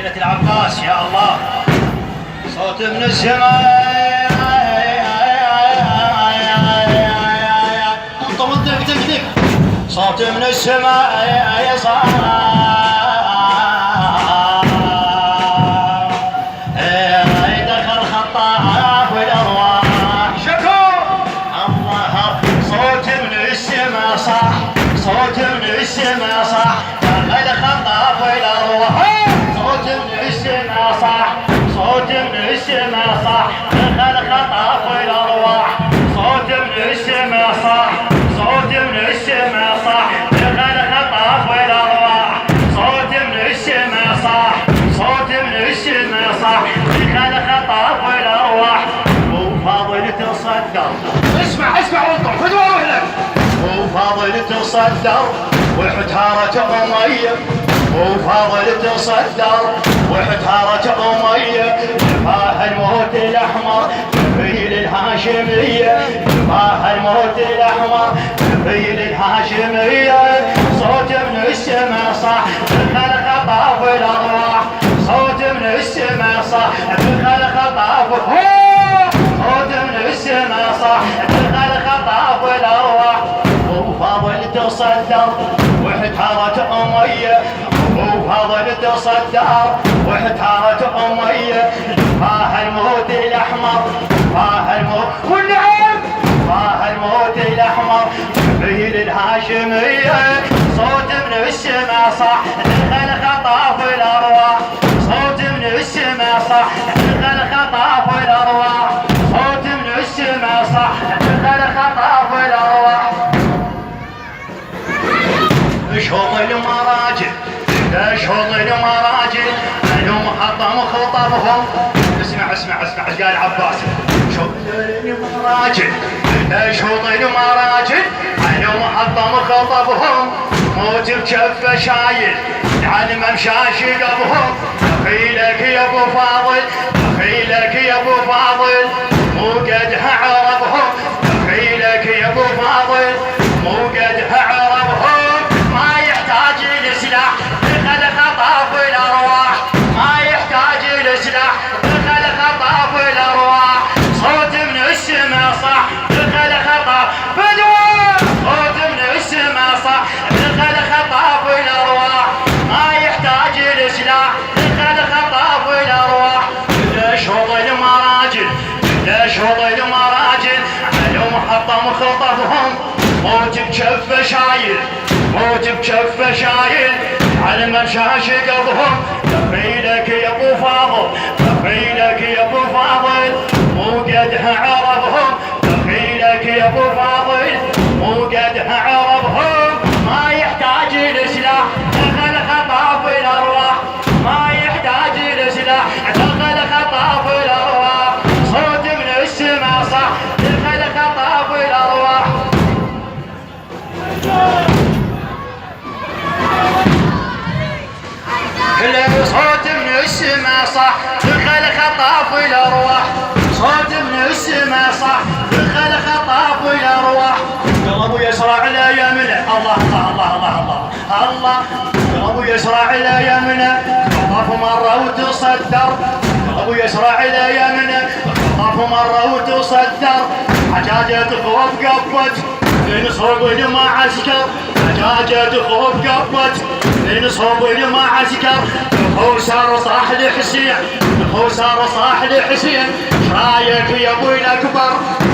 ليلة العباس يا الله. صوت من السماء انطم الدق دق دق. صوت من السماء يا دخل خطاف والارواح. شكور الله. صوت من السماء صح، صوت من السماء صح، دخل خطاف والارواح. صوت من السماء صح، صوت من السماء صح، دخل خطاف والارواح. صوت من السماء صح، صوت من السماء صح، دخل خطاف والارواح. صوت من السماء صح، صوت من السماء صح، دخل خطاف والارواح. وفاضل تصدر. اسمع اسمع وانطر خذ واروح لك. وفاضل تصدر وحتارة أمية. وفاضل تصدر وحتارة أمية. جفاه الموت الأحمر كفيل الهاشمية. جفاه الموت الأحمر كفيل الهاشمية. صوت من السماء صح، دخل خطاف الأرواح. صوت من السماء صح، دخل خطاف. صوت من السماء صح، دخل خطاف الأرواح. وفاضل تصدر وحتارة أمية. وفاضل تصدر وحتارة أمية. جفاه الموت الأحمر، جفاه الموت والنعم، جفاه الموت الأحمر كفيل الهاشمية. صوت من السماء صح، دخل خطاف الأرواح. صوت من السماء صح، دخل خطاف الأرواح. صوت من السماء صح، دخل خطاف الأرواح. شوط المراجل، شوط المراجل، أنو محطم خطبهم. اسمع اسمع اسمع ايش قال عباس. شوط المراجل، شوط المراجل، أنو محطم خطبهم. موت بكفه شايل على ممشى شقبهم. دخيلك يا ابو فاضل، دخيلك يا ابو فاضل، مو قدها عربهم. دخيلك يا ابو فاضل، مو قدها عربهم. ما يحتاج لسلاح، دخل خطاف الارواح. ما يحتاج لسلاح، دخل خطاف الارواح. صوت من السماء صح، دخل خطاف بدوى. صوت من السماء صح، دخل خطاف الارواح. ما يحتاج لسلاح، دخل خطاف الارواح. ليش وضع المراجل، ليش وضع المراجل، علو محطم خطبهم. موت بكفه شايل، موت بكفه شايل، على ممشى شقبهم. دخيلك يا ابو فاضل، دخيلك يا ابو فاضل، مو قدها عربهم. دخيلك يا ابو فاضل، مو قدها عربهم. ما يحتاج لسلاح، دخل خطاف الارواح. ما يحتاج لسلاح، دخل خطاف الارواح. صوت من السماء صح، دخل خطاف الارواح. صوت من السماء صح، دخل خطاف الارواح. صوت من السماء صح، دخل خطاف الارواح. قلبه يسرع الى يمنه. الله الله الله الله الله الله. قلبه يسرع الى يمنه. خطاف مره وتصدر. قلبه يسرع الى يمنه. خطاف مره وتصدر. حجاجة خوف قبت من صوب المعسكر. حجاجة خوف قبت من صوب المعسكر. الخوسر صاح لحسين، الخوسر صاح لحسين. شرايك يا ابوي الاكبر،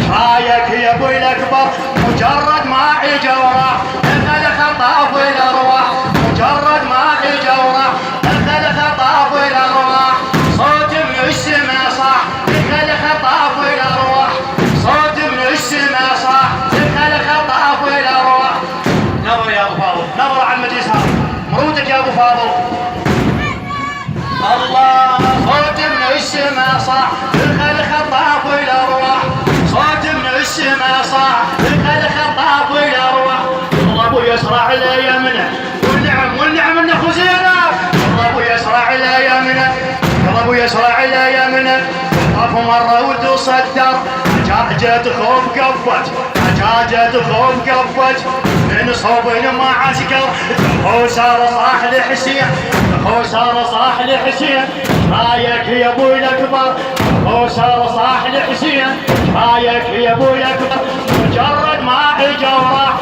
شرايك يا ابوي الاكبر. مجرد ما جوره دخل خطاف الارواح. مجرد ما جوره دخل خطاف الارواح. صوت من السماء صح، دخل خطاف الارواح. صوت من السماء صح، دخل خطاف الارواح. نظر يا ابو فاضل، نظر على المجلس هذا، مرودك يا ابو فاضل. الله. صوت من السماء صح، دخل خطاف الارواح. صوت من السماء صح، دخل خطاف الارواح. الرب يسرع الى يمنه. والنعم والنعم انه زينب. الرب يسرع الى يمنه، الرب يسرع الى يمنه. خطاف مره وتصدر. حجاجة خوف قبت، دجاجة خوف قفت من صوب المعسكر. دخو صار صاح لحسين، دخو صار صاح لحسين، رايك يا ابو الاكبر. دخو صار صاح لحسين، رايك يا ابو الاكبر. مجرد ما اجا وراح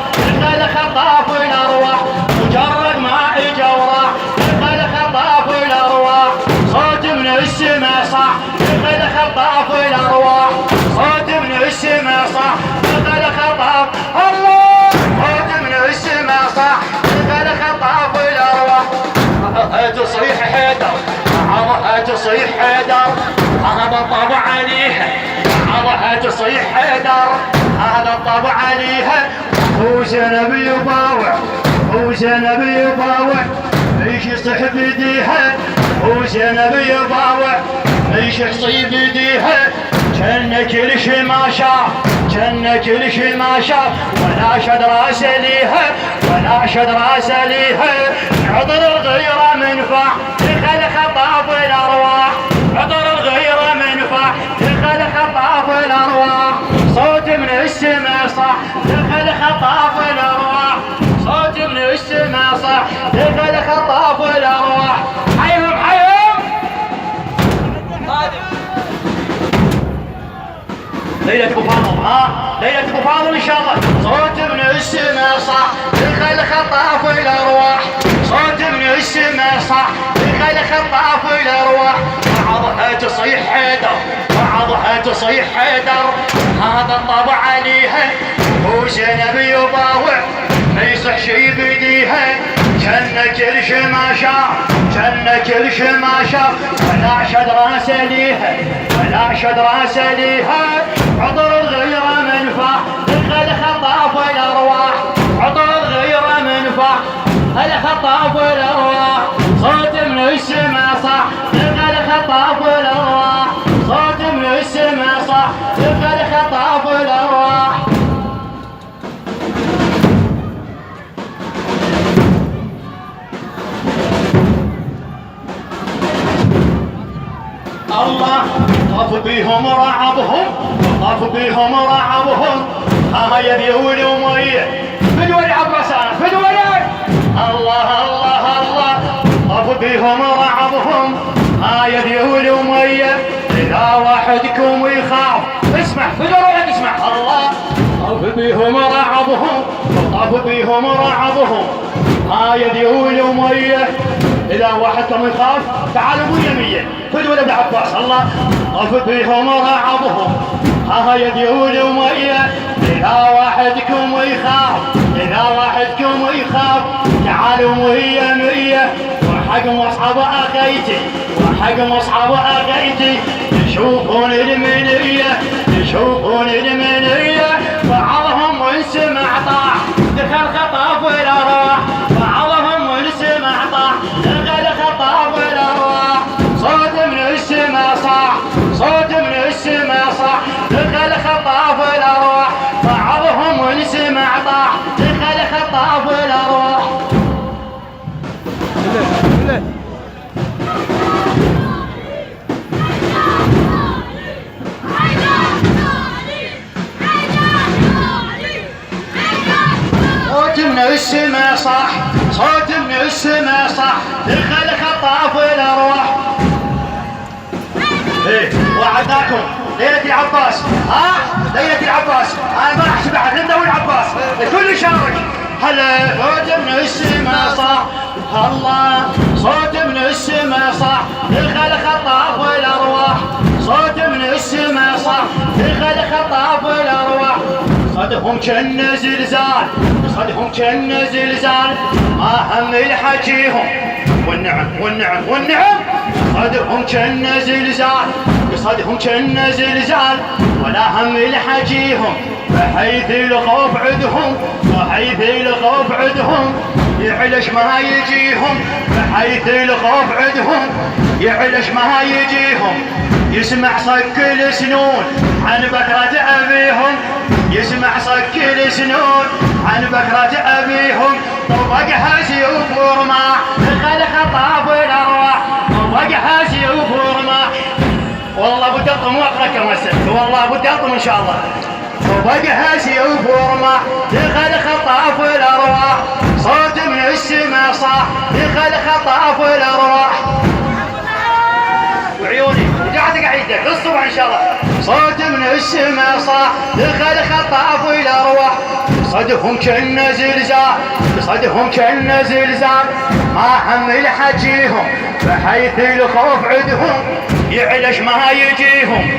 دخل خطاف الارواح، مجرد ما اجا وراح دخل خطاف الارواح. صوت من السما صح دخل خطاف الارواح، صوت من السما صح دخل خطاف الله، صوت من السما صح دخل خطاف الارواح. تصيح حيدر، عرها تصيح حيدر، هذا الطبع عليها، عرها تصيح حيدر، هذا الطبع عليها. هو زينب يباوع، هو زينب يباوع، ايش يصيح بيديها. هو زينب يباوع، ايش يصيح بيديها. كان كل شي ما شاف، كان كل شي ما شاف، ولا شد راسه ليها، ولا شد راسه ليها. عذر الغيرة منفع دخل خطاف الارواح، عذر الغيرة منفع دخل خطاف الارواح. صوت من السما صح دخل خطاف الارواح، صوت من السما صح دخل خطاف الارواح. حيهم حيهم ليلة ابو فاضل، ليلة ابو فاضل ان شاء الله. صوت من السما صح دخل خطاف الارواح، صوت من السما صح دخل خطاف الارواح. بعضها تصيح حيدر، بعضها تصيح حيدر، هذا الطبع عليها. هو زينب يباوع ما يصح شي بيديها. كان كل شي ما شاف، كان كل شي ما شاف، ولا شد راسه ليها، ولا شد راسه ليها. عذر الغيرة منفع دخل خطاف الارواح، عذر الغيرة منفع دخل خطاف الارواح. صوت من السما صح دخل خطاف الارواح، صوت من السما صح دخل خطاف الارواح. الله طاف بيهم رعبهم، طاف بيهم رعبهم. ها يا ذيول ومية فدوى العباسان فدوى. الله الله الله طاف بيهم رعبهم. ها يا ذيول ومية اذا واحدكم يخاف اسمع فدوى روحك اسمع. الله طاف بيهم رعبهم، طاف بيهم رعبهم. ها يا ذيول ومية اذا واحدكم يخاف تعالوا ابو يمية فدوى ابن عباس. الله طاف بيهم رعبهم. ها يا ذيول ومية اذا واحدكم يخاف، اذا واحدكم يخاف تعالوا وهي مية. وحق مصعب اخيتي، وحق مصعب اخيتي، يشوفون المنية، يشوفون المنية. بعضهم من سمع طاح دخل خطاف الارواح، بعضهم من سمع طاح دخل خطاف الارواح. صوت من السما صح، صوت من السما صح دخل خطاف الارواح. بعضهم من سمع طاح دخل خطاف الارواح. صوت من السما صح، صوت من السما صح دخل خطاف الارواح. ايه وعدناكم ليلة العباس، ليلة العباس. انا ما احسب احد ندوي العباس الكل يشارك. هلا صوت من السما صح، الله صوت من السما صح دخل خطاف الارواح، صوت من السما صح دخل خطاف الارواح. صدهم كن زلزال، صدهم كن زلزال، ما هم يحكيهم والنعم والنعم والنعم. صدهم كن زلزال، صدهم كن زلزال، ولا هم يحكيهم. بحيث الخوف عدهم، بحيث الخوف عدهم، يعلش ما يجيهم. بحيث الخوف عدهم، يعلش ما يجيهم. يسمع صك السنون عن بكرة أبيهم، يسمع صك السنون عن بكرة أبيهم. طبقها سيوف ورماح دخل خطاف الأرواح، طبقها سيوف ورماح. والله بدي أطم وأقرأ كما سألت، والله بدي أطم إن شاء الله. وفوقها سيوف ورمح دخل خطاف الارواح صوت من السما صاح دخل خطاف الارواح وعيوني وقعدك عيدك للصبح ان شاء الله صوت من السما صاح دخل خطاف الارواح صدهم كأنه زلزال صدهم كأنه زلزال ما حمل حجيهم بحيث الخوف عدهم يعلش ما يجيهم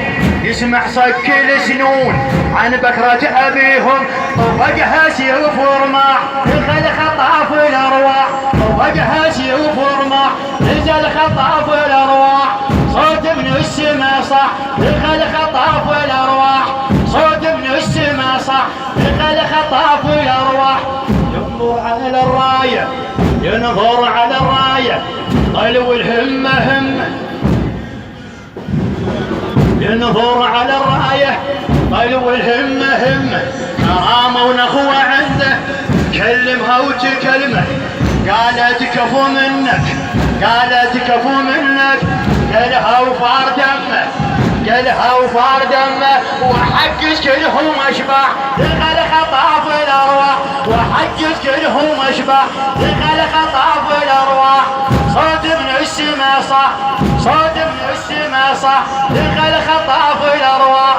يسمع صك السنون عن بكرة أبيهم وفوقها سيوف ورماح دخل خطاف الأرواح وفوقها سيوف ورماح نزل خطاف الأرواح صوت من السما صح دخل خطاف الأرواح صوت من السما صح دخل خطاف الأرواح ينظر على الراية ينظر على الراية طلو الهمة همة ينظر على الراية طلو الهمة همة كرامة ونخوة عنده كلمها وتكلمه قالت كفو منك قالت كفو منك قالها وفار دمه قالها وفار دمه وحجز كلهم اشباح دخل خطاف الارواح وحجز كلهم اشباح دخل خطاف الارواح صوت من السما صح صوت من السما صح دخل خطاف الارواح